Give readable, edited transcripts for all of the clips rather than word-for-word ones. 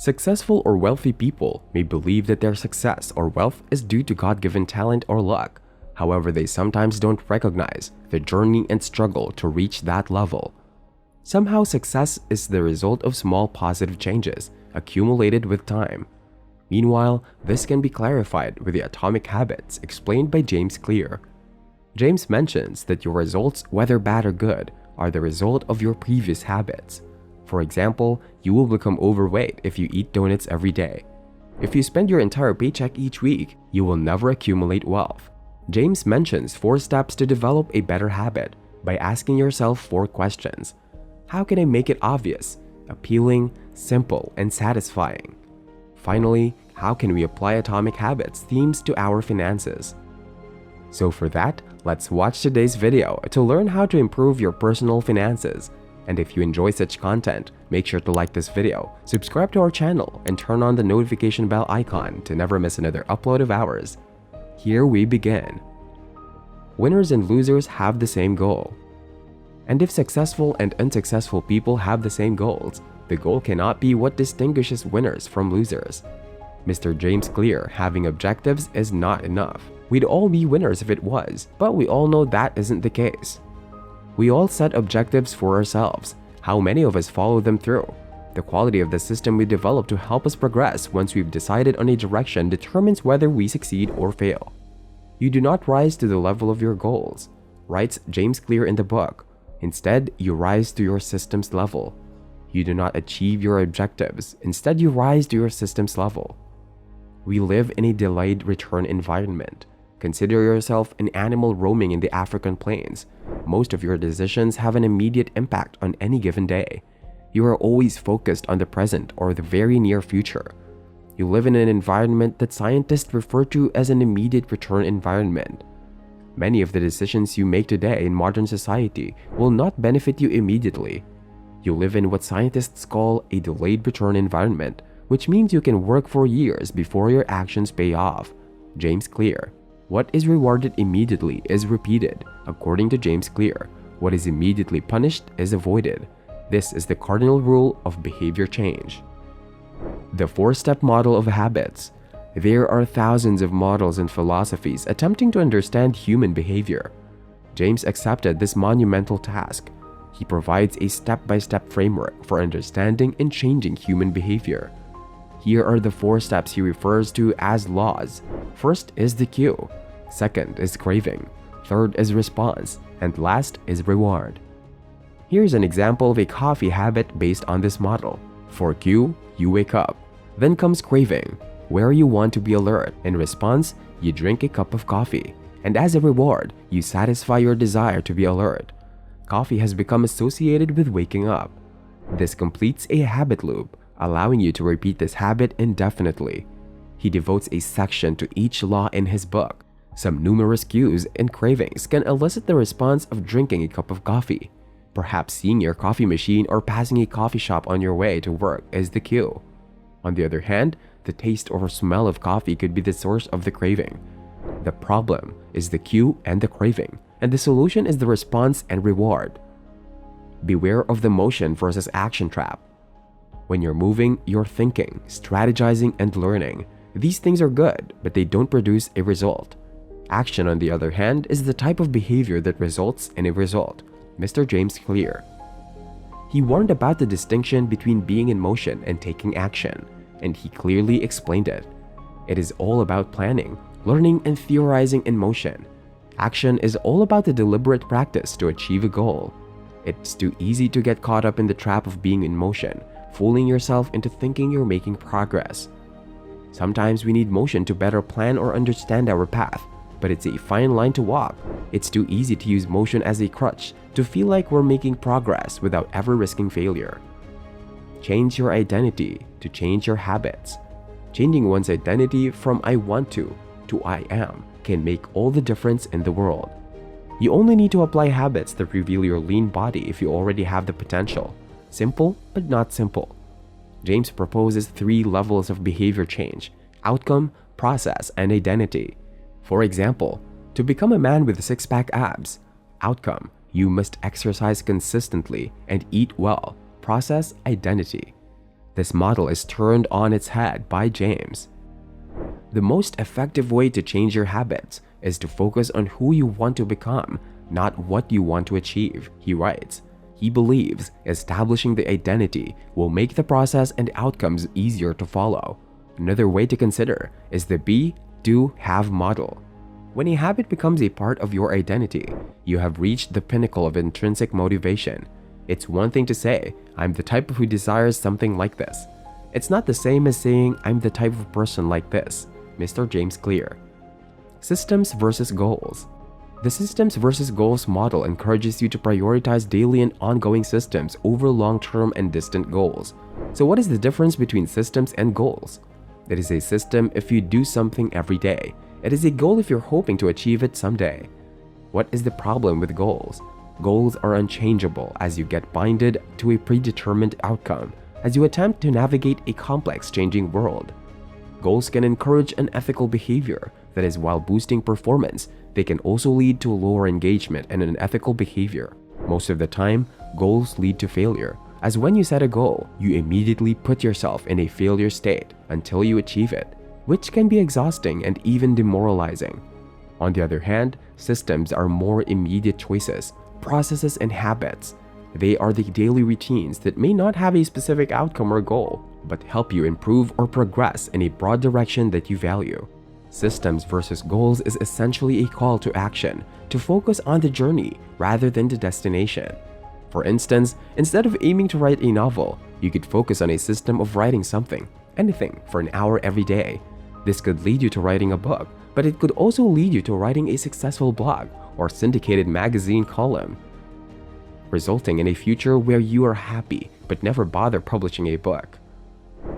Successful or wealthy people may believe that their success or wealth is due to God-given talent or luck. However, they sometimes don't recognize the journey and struggle to reach that level. Somehow, success is the result of small positive changes accumulated with time. Meanwhile, this can be clarified with the atomic habits explained by James Clear. James mentions that your results, whether bad or good, are the result of your previous habits. For example, you will become overweight if you eat donuts every day. If you spend your entire paycheck each week, you will never accumulate wealth. James mentions 4 steps to develop a better habit by asking yourself 4 questions. How can I make it obvious, appealing, simple, and satisfying? Finally, how can we apply atomic habits themes to our finances? So for that, let's watch today's video to learn how to improve your personal finances. And if you enjoy such content, make sure to like this video, subscribe to our channel, and turn on the notification bell icon to never miss another upload of ours. Here we begin. Winners and losers have the same goal. And if successful and unsuccessful people have the same goals, the goal cannot be what distinguishes winners from losers. Mr. James Clear, having objectives is not enough. We'd all be winners if it was, but we all know that isn't the case. We all set objectives for ourselves. How many of us follow them through? The quality of the system we develop to help us progress once we've decided on a direction determines whether we succeed or fail. You do not rise to the level of your goals, writes James Clear in the book. Instead, you rise to your system's level. You do not achieve your objectives. Instead, you rise to your system's level. We live in a delayed return environment. Consider yourself an animal roaming in the African plains. Most of your decisions have an immediate impact on any given day. You are always focused on the present or the very near future. You live in an environment that scientists refer to as an immediate return environment. Many of the decisions you make today in modern society will not benefit you immediately. You live in what scientists call a delayed return environment, which means you can work for years before your actions pay off. James Clear. What is rewarded immediately is repeated. According to James Clear, what is immediately punished is avoided. This is the cardinal rule of behavior change. The 4-step model of habits. There are thousands of models and philosophies attempting to understand human behavior. James accepted this monumental task. He provides a step-by-step framework for understanding and changing human behavior. Here are the 4 steps he refers to as laws. First is the cue. Second is craving. Third is response. And last is reward. Here's an example of a coffee habit based on this model. For cue, you wake up. Then comes craving, where you want to be alert. In response, you drink a cup of coffee. And as a reward, you satisfy your desire to be alert. Coffee has become associated with waking up. This completes a habit loop, allowing you to repeat this habit indefinitely. He devotes a section to each law in his book. Some numerous cues and cravings can elicit the response of drinking a cup of coffee. Perhaps seeing your coffee machine or passing a coffee shop on your way to work is the cue. On the other hand, the taste or smell of coffee could be the source of the craving. The problem is the cue and the craving, and the solution is the response and reward. Beware of the motion versus action trap. When you're moving, you're thinking, strategizing, and learning. These things are good, but they don't produce a result. Action, on the other hand, is the type of behavior that results in a result. Mr. James Clear. He warned about the distinction between being in motion and taking action, and he clearly explained it. It is all about planning, learning, and theorizing in motion. Action is all about the deliberate practice to achieve a goal. It's too easy to get caught up in the trap of being in motion, fooling yourself into thinking you're making progress. Sometimes we need motion to better plan or understand our path, but it's a fine line to walk. It's too easy to use motion as a crutch to feel like we're making progress without ever risking failure. Change your identity to change your habits. Changing one's identity from I want to I am can make all the difference in the world. You only need to apply habits that reveal your lean body if you already have the potential. Simple, but not simple. James proposes 3 levels of behavior change: outcome, process, and identity. For example, to become a man with 6-pack abs. Outcome, you must exercise consistently and eat well. Process, identity. This model is turned on its head by James. The most effective way to change your habits is to focus on who you want to become, not what you want to achieve, he writes. He believes establishing the identity will make the process and outcomes easier to follow. Another way to consider is the be, do, have model. When a habit becomes a part of your identity, you have reached the pinnacle of intrinsic motivation. It's one thing to say, I'm the type who desires something like this. It's not the same as saying, I'm the type of person like this. Mr. James Clear. Systems versus goals. The systems versus goals model encourages you to prioritize daily and ongoing systems over long-term and distant goals. So what is the difference between systems and goals? It is a system if you do something every day. It is a goal if you're hoping to achieve it someday. What is the problem with goals? Goals are unchangeable as you get binded to a predetermined outcome as you attempt to navigate a complex changing world. Goals can encourage an ethical behavior, that is, while boosting performance, they can also lead to lower engagement and unethical behavior. Most of the time, goals lead to failure, as when you set a goal, you immediately put yourself in a failure state until you achieve it, which can be exhausting and even demoralizing. On the other hand, systems are more immediate choices, processes, and habits. They are the daily routines that may not have a specific outcome or goal, but help you improve or progress in a broad direction that you value. Systems versus goals is essentially a call to action, to focus on the journey rather than the destination. For instance, instead of aiming to write a novel, you could focus on a system of writing something, anything, for an hour every day. This could lead you to writing a book, but it could also lead you to writing a successful blog or syndicated magazine column, resulting in a future where you are happy but never bother publishing a book.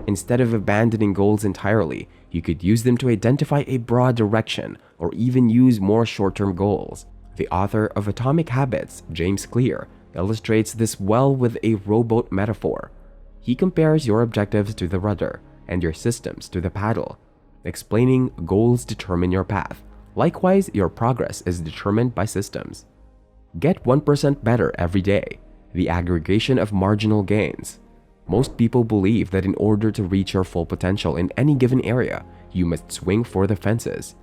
Instead of abandoning goals entirely, you could use them to identify a broad direction or even use more short-term goals. The author of Atomic Habits, James Clear, illustrates this well with a rowboat metaphor. He compares your objectives to the rudder and your systems to the paddle, explaining goals determine your path. Likewise, your progress is determined by systems. Get 1% better every day. The aggregation of marginal gains. Most people believe that in order to reach your full potential in any given area, you must swing for the fences.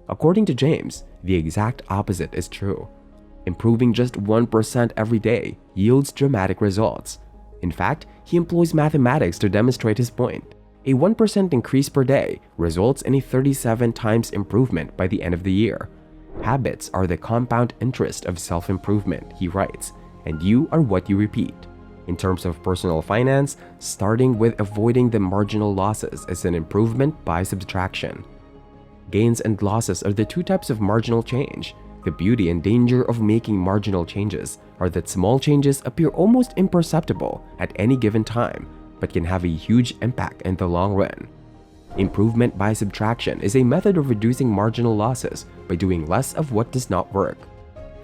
According to James, the exact opposite is true. Improving just 1% every day yields dramatic results. In fact, he employs mathematics to demonstrate his point. A 1% increase per day results in a 37 times improvement by the end of the year. Habits are the compound interest of self-improvement, he writes, and you are what you repeat. In terms of personal finance, starting with avoiding the marginal losses is an improvement by subtraction. Gains and losses are the two types of marginal change. The beauty and danger of making marginal changes are that small changes appear almost imperceptible at any given time, but can have a huge impact in the long run. Improvement by subtraction is a method of reducing marginal losses by doing less of what does not work.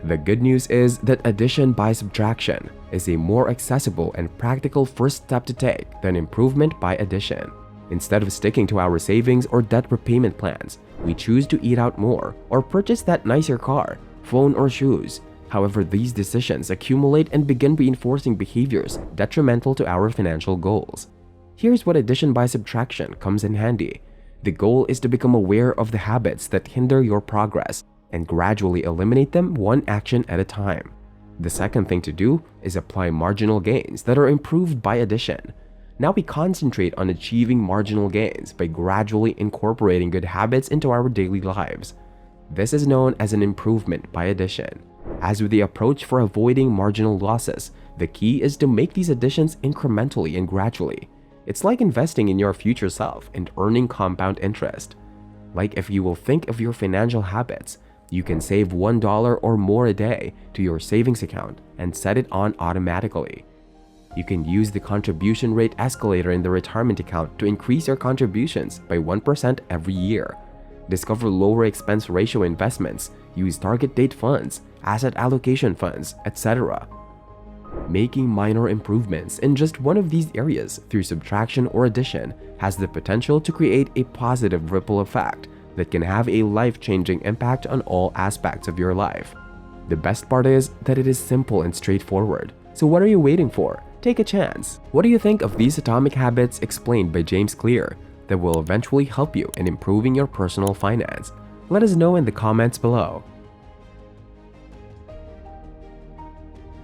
The good news is that addition by subtraction is a more accessible and practical first step to take than improvement by addition. Instead of sticking to our savings or debt repayment plans, we choose to eat out more or purchase that nicer car, phone, or shoes. However, these decisions accumulate and begin reinforcing behaviors detrimental to our financial goals. Here's what addition by subtraction comes in handy. The goal is to become aware of the habits that hinder your progress and gradually eliminate them one action at a time. The second thing to do is apply marginal gains that are improved by addition. Now we concentrate on achieving marginal gains by gradually incorporating good habits into our daily lives. This is known as an improvement by addition. As with the approach for avoiding marginal losses, the key is to make these additions incrementally and gradually. It's like investing in your future self and earning compound interest. Like if you will think of your financial habits, you can save $1 or more a day to your savings account and set it on automatically. You can use the contribution rate escalator in the retirement account to increase your contributions by 1% every year. Discover lower expense ratio investments, use target date funds, asset allocation funds, etc. Making minor improvements in just one of these areas through subtraction or addition has the potential to create a positive ripple effect that can have a life-changing impact on all aspects of your life. The best part is that it is simple and straightforward. So what are you waiting for? Take a chance. What do you think of these atomic habits explained by James Clear that will eventually help you in improving your personal finance? Let us know in the comments below.